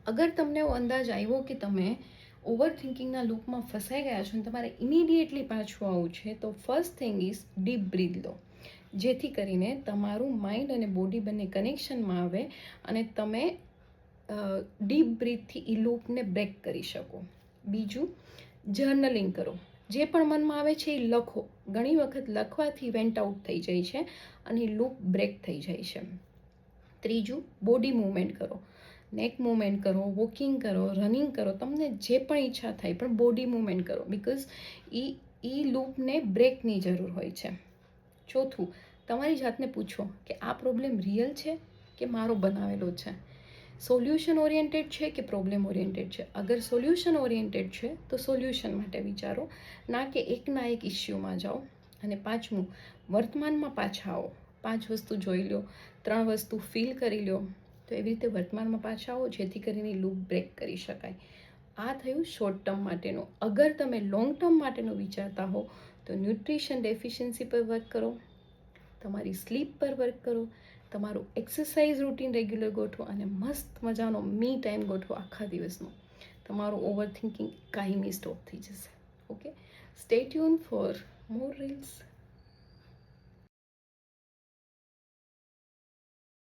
અગર તમને એવો અંદાજ આવ્યો કે તમે ઓવર થિંકિંગના લૂપમાં ફસાઈ ગયા છો અને તમારે ઇમિડિયેટલી પાછું આવવું છે, તો first thing is deep breath લો, જેથી કરીને તમારું માઇન્ડ અને બોડી બંને કનેક્શનમાં આવે અને તમે ડીપ બ્રીથથી એ લૂપને બ્રેક કરી શકો. બીજું, જર્નલિંગ કરો. જે પણ મનમાં આવે છે એ લખો. ઘણી વખત લખવાથી વેન્ટ આઉટ થઈ જાય છે અને લૂપ બ્રેક થઈ જાય છે. ત્રીજું, બોડી મૂવમેન્ટ કરો. નેક મૂવમેન્ટ કરો, વોકિંગ કરો, રનિંગ કરો, તમને જે પણ ઈચ્છા થાય, પણ બોડી મૂવમેન્ટ કરો, બિકોઝ એ લૂપને બ્રેકની જરૂર હોય છે. ચોથું, તમારી જાતને પૂછો કે આ પ્રોબ્લેમ રિયલ છે કે મારો બનાવેલો છે, સોલ્યુશન ઓરિએન્ટેડ છે કે પ્રોબ્લેમ ઓરિએન્ટેડ છે. અગર સોલ્યુશન ઓરિએન્ટેડ છે તો સોલ્યુશન માટે વિચારો, ના કે એકના એક ઇસ્યુમાં જાઓ. અને પાંચમું, વર્તમાનમાં પાછા આવો. 5 વસ્તુ જોઈ લો, 3 વસ્તુ ફીલ કરી લો, તો એવી રીતે વર્તમાનમાં પાછા આવો જેથી કરીને લૂપ બ્રેક કરી શકાય. આ થયું શોર્ટ ટર્મ માટેનું. અગર તમે લોંગ ટર્મ માટેનું વિચારતા હો તો ન્યુટ્રિશન ડેફિશિયન્સી પર વર્ક કરો, તમારી સ્લીપ પર વર્ક કરો, તમારું એક્સરસાઇઝ રૂટીન રેગ્યુલર ગોઠવો અને મસ્ત મજાનો મી ટાઈમ ગોઠવો આખા દિવસનો. તમારું ઓવર થિંકિંગ કાયમી સ્ટોપ થઈ જશે. Okay, stay tune for more reels.